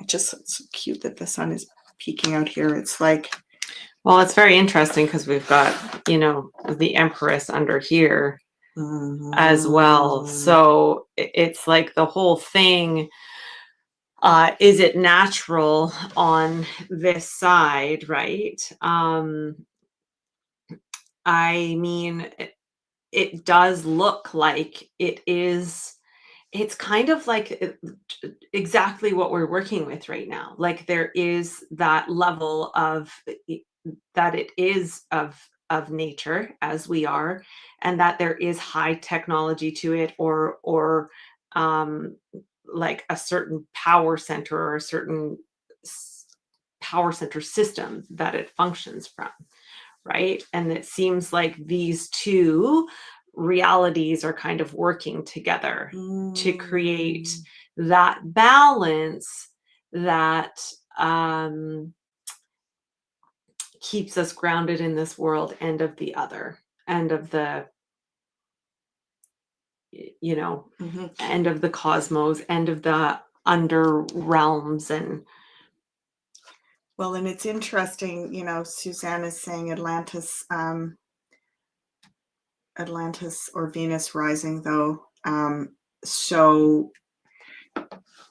it's so cute that the sun is peeking out here. It's like, well, it's very interesting because we've got, you know, the Empress under here as well. So it's like the whole thing, is it natural on this side, right? I mean, it does look like it is. It's kind of like exactly what we're working with right now. Like, there is that level of that it is of nature as we are, and that there is high technology to it, or um like a certain power center, or a certain power center system that it functions from, right? And it seems like these two realities are kind of working together to create that balance that keeps us grounded in this world and of the other, and of the, you know, end of the cosmos, end of the under realms. And well, and it's interesting, you know, Suzanne is saying Atlantis or Venus rising, though. So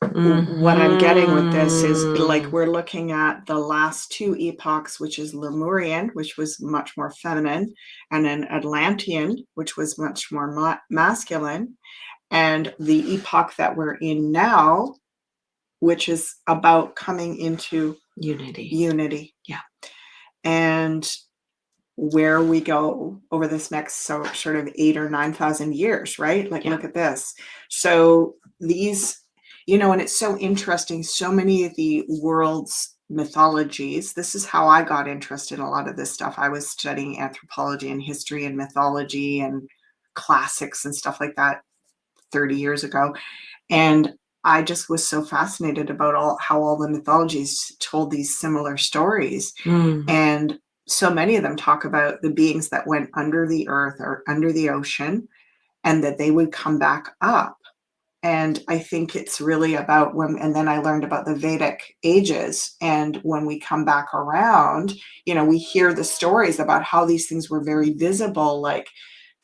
what I'm getting with this is, like, we're looking at the last 2 epochs, which is Lemurian, which was much more feminine, and then Atlantean, which was much more masculine, and the epoch that we're in now, which is about coming into unity. Yeah. And where we go over this next sort of 8,000 or 9,000 years, right? Like, look at this. So these, you know, and it's so interesting. So many of the world's mythologies, this is how I got interested in a lot of this stuff. I was studying anthropology and history and mythology and classics and stuff like that 30 years ago. And I just was so fascinated about how all the mythologies told these similar stories. And so many of them talk about the beings that went under the earth or under the ocean, and that they would come back up. And I think it's really about and then I learned about the Vedic ages. And when we come back around, you know, we hear the stories about how these things were very visible, like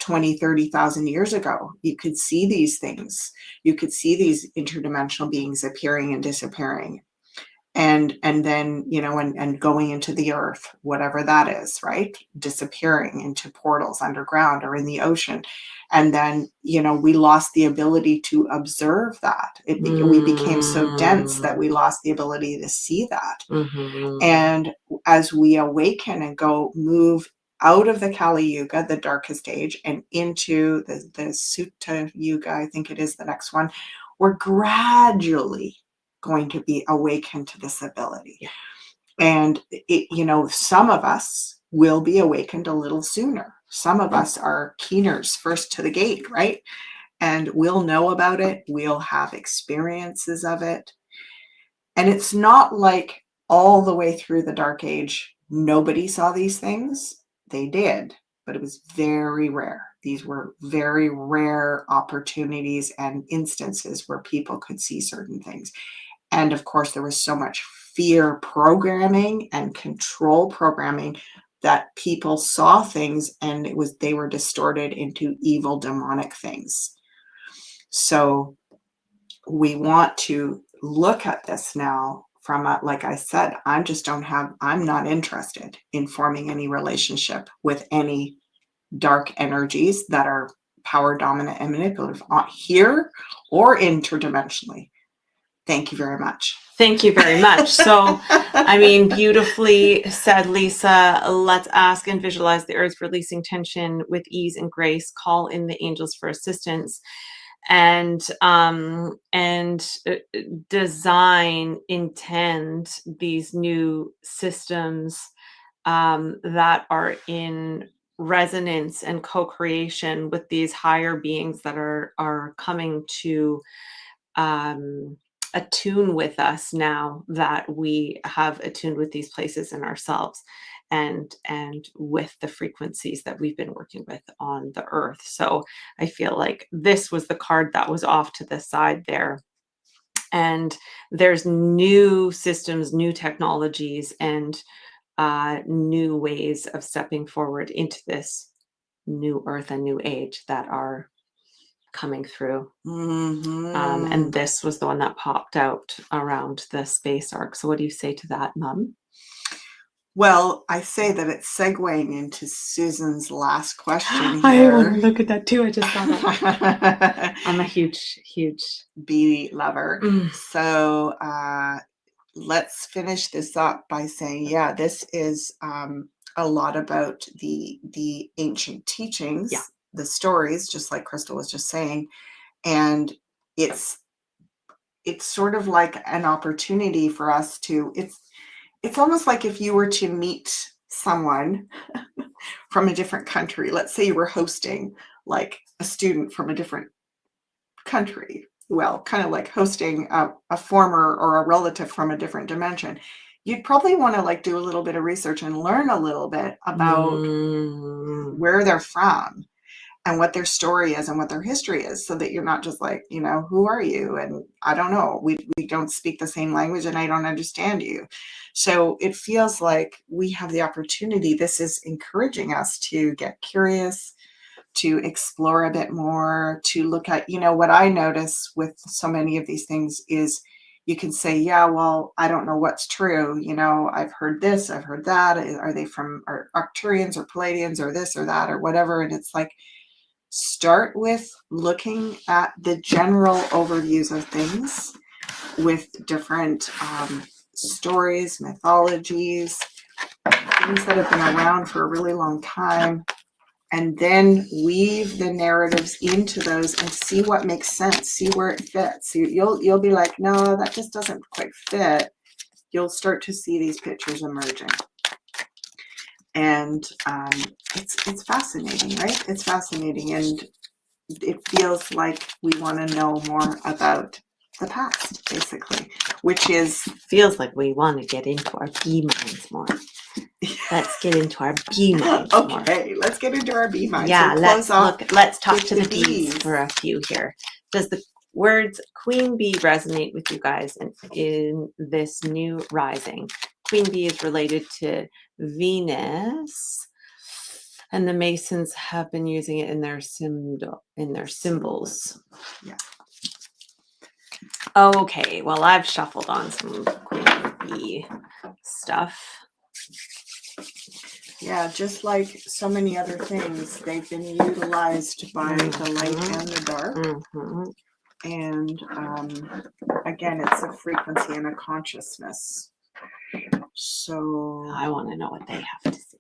20, 30,000 years ago. You could see these things. You could see these interdimensional beings appearing and disappearing. And then, you know, and going into the earth, whatever that is, right? Disappearing into portals underground or in the ocean. And then, you know, we lost the ability to observe that. We became so dense that we lost the ability to see that. And as we awaken and move out of the Kali Yuga, the darkest age, and into the Sutta Yuga, I think it is the next one, we're gradually going to be awakened to this ability. And you know, some of us will be awakened a little sooner. Some of us are keeners first to the gate, right? And we'll know about it. We'll have experiences of it. And it's not like all the way through the dark age, nobody saw these things. They did, but it was very rare. these were very rare opportunities and instances where people could see certain things. And of course, there was so much fear programming and control programming that people saw things and they were distorted into evil demonic things. So we want to look at this now from like I said, I'm not interested in forming any relationship with any dark energies that are power dominant and manipulative here or interdimensionally. Thank you very much. Thank you very much. So, I mean, beautifully said, Lisa. Let's ask and visualize the earth releasing tension with ease and grace. Call in the angels for assistance, and design, intend these new systems that are in resonance and co-creation with these higher beings that are coming to attune with us now that we have attuned with these places in ourselves and with the frequencies that we've been working with on the earth. So I feel like this was the card that was off to the side there. And there's new systems, new technologies, and new ways of stepping forward into this new earth and new age that are coming through. And this was the one that popped out around the space ark. So what do you say to that, Mum? Well, I say that it's segueing into Susan's last question I here. want to look at that too. I just saw that. I'm a huge bee lover. So let's finish this up by saying, yeah, this is a lot about the ancient teachings, the stories, just like Crystal was just saying. And it's sort of like an opportunity for us to, it's almost like if you were to meet someone from a different country. Let's say you were hosting like a student from a different country. Well, kind of like hosting a former or a relative from a different dimension. You'd probably want to like do a little bit of research and learn a little bit about where they're from and what their story is and what their history is, so that you're not just like, who are you? And I don't know, we don't speak the same language and I don't understand you. So it feels like we have the opportunity. This is encouraging us to get curious, to explore a bit more, to look at, what I notice with so many of these things is you can say, yeah, well, I don't know what's true. I've heard this, I've heard that. Are they from Arcturians or Palladians or this or that or whatever? And it's like, start with looking at the general overviews of things with different stories, mythologies, things that have been around for a really long time, and then weave the narratives into those and see what makes sense, see where it fits. You'll be like, no, that just doesn't quite fit. You'll start to see these pictures emerging. And it's fascinating, right? It's fascinating. And it feels like we want to know more about the past, basically, which is... Feels like we want to get into our bee minds more. Let's get into our bee minds more. Okay, let's get into our bee minds. Yeah, So let's talk to the bees for a few here. Does the words queen bee resonate with you guys in this new rising? Queen bee is related to Venus, and the Masons have been using it in their symbols. Yeah. Okay, well, I've shuffled on some queen bee stuff. Yeah, just like so many other things, they've been utilized by the light and the dark. And again, it's a frequency and a consciousness. So I want to know what they have to say.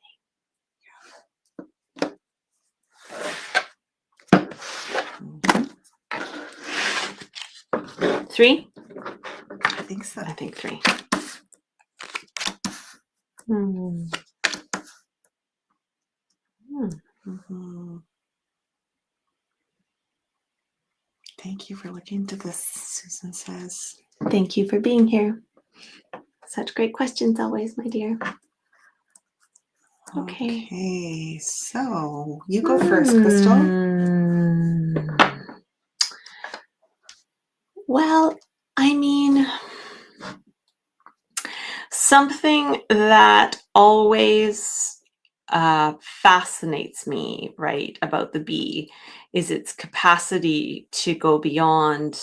3? I think so. I think 3. Thank you for looking into this, Susan says. Thank you for being here. Such great questions always, my dear. Okay. Okay, so you go first, Crystal. Well, I mean, something that always fascinates me, right, about the bee is its capacity to go beyond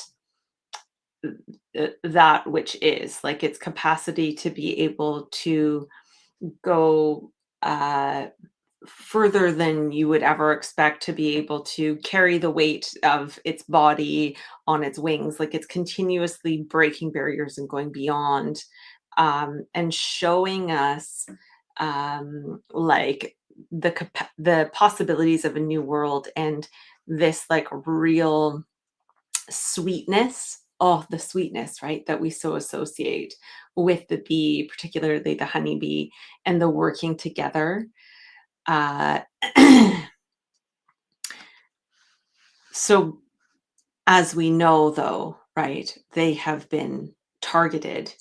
that which is, like its capacity to be able to go uh, further than you would ever expect, to be able to carry the weight of its body on its wings. Like it's continuously breaking barriers and going beyond, and showing us like the possibilities of a new world, and this like real sweetness. Oh, the sweetness, right, that we so associate with the bee, particularly the honeybee, and the working together. uh, so as we know, though, right, they have been targeted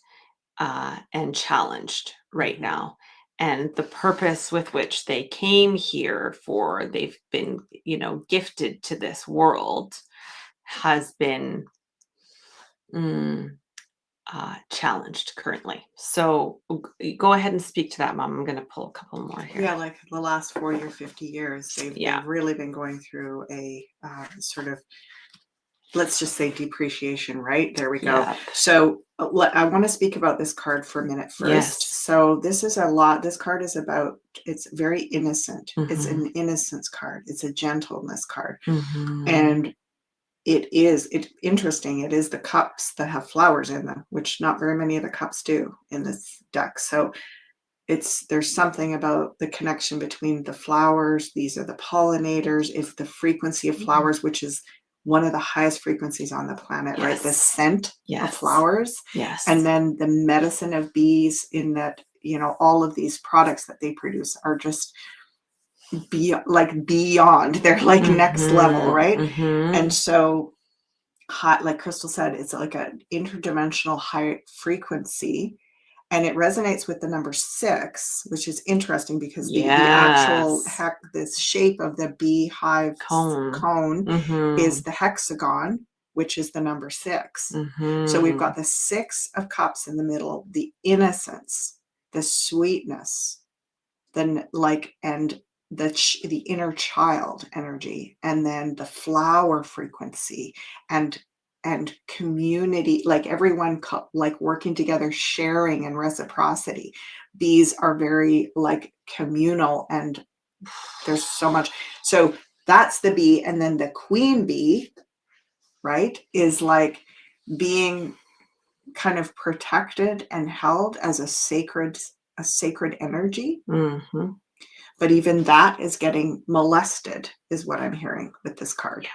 and challenged right now, and the purpose with which they came here for, they've been, gifted to this world, has been mm, challenged currently. So go ahead and speak to that, Mom. I'm going to pull a couple more here. Yeah, like the last 40 or 50 years, Yeah. they've really been going through a sort of, let's just say, depreciation, right? There we go. Yep. So I want to speak about this card for a minute first. Yes. So this card is about, it's very innocent. It's an innocence card. It's a gentleness card. And it's interesting. It is the cups that have flowers in them, which not very many of the cups do in this deck. So there's something about the connection between the flowers. These are the pollinators. It's the frequency of flowers, which is one of the highest frequencies on the planet, right? The scent of flowers. Yes. And then the medicine of bees, in that, all of these products that they produce are just beyond. They're like next level, right? And so, like Crystal said, it's like an interdimensional high frequency. And it resonates with the number 6, which is interesting because the actual this shape of the beehive cone is the hexagon, which is the number 6. So we've got the 6 of cups in the middle, the innocence, the sweetness, then and the inner child energy, and then the flower frequency, and community, like everyone like working together, sharing, and reciprocity. Bees are very like communal, and there's so much. So that's the bee. And then the queen bee, right, is like being kind of protected and held as a sacred energy. But even that is getting molested, is what I'm hearing with this card.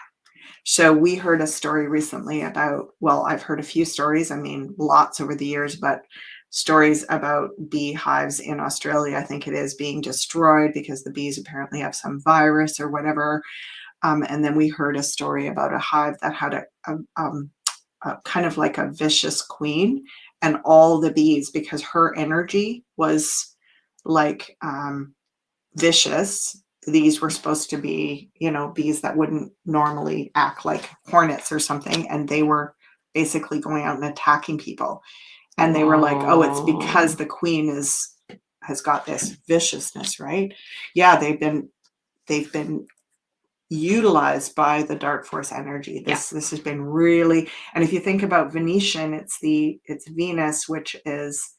So we heard a story recently about, well, I've heard a few stories, I mean, lots over the years, but stories about beehives in Australia, I think it is, being destroyed because the bees apparently have some virus or whatever. And then we heard a story about a hive that had a kind of like a vicious queen, and all the bees, because her energy was like vicious. These were supposed to be, bees that wouldn't normally act like hornets or something. And they were basically going out and attacking people. And they were like, oh, it's because the queen has got this viciousness, right? Yeah, they've been utilized by the dark force energy. This has been really, and if you think about Venetian, it's Venus, which is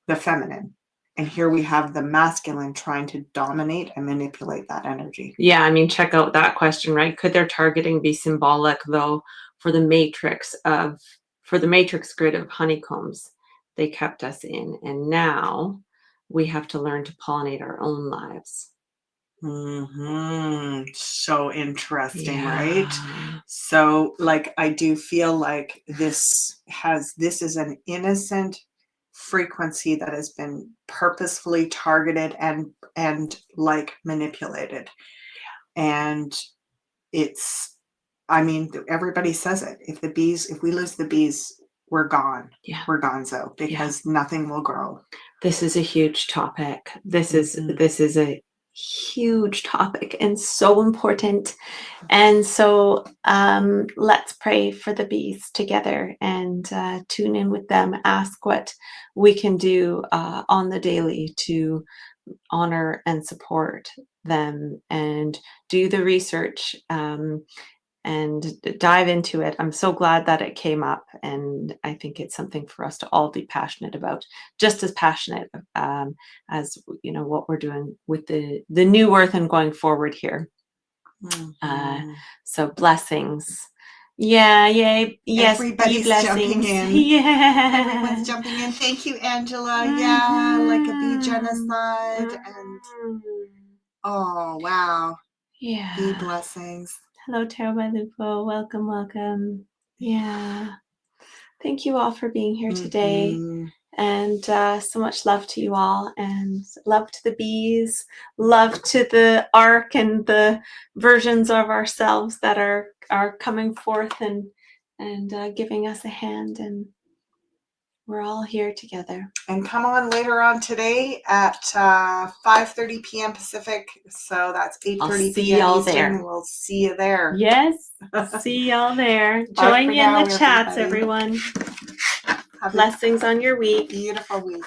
the feminine. And here we have the masculine trying to dominate and manipulate that energy. Yeah, I mean, check out that question, right? Could their targeting be symbolic, though, for the matrix grid of honeycombs they kept us in, and now we have to learn to pollinate our own lives? So interesting, right? So, like, I do feel like this is an innocent frequency that has been purposefully targeted and like manipulated. And it's, I mean, everybody says it. If we lose the bees, we're gone. We're gonzo, because nothing will grow. This is a huge topic. This is a huge topic and so important. And so let's pray for the bees together and tune in with them. Ask what we can do on the daily to honor and support them, and do the research and dive into it. I'm so glad that it came up, and I think it's something for us to all be passionate about, just as passionate as what we're doing with the new earth and going forward here. So blessings. Yeah, yay. Yes, Everybody's bee jumping blessings. in. Yeah. Everyone's jumping in. Thank you, Angela. Yeah, like a bee genocide. And oh, wow. Yeah. Bee blessings. Hello, Tara by Lupo. Welcome, welcome. Yeah. Thank you all for being here today. And so much love to you all, and love to the bees, love to the ark and the versions of ourselves that are coming forth and giving us a hand, and we're all here together. And come on later on today at 5:30 p.m. Pacific. So that's 8:30 p.m. Eastern. There. We'll see you there. Yes. See y'all there. Join me in the chats, everyone. Have Blessings on your week. Beautiful week.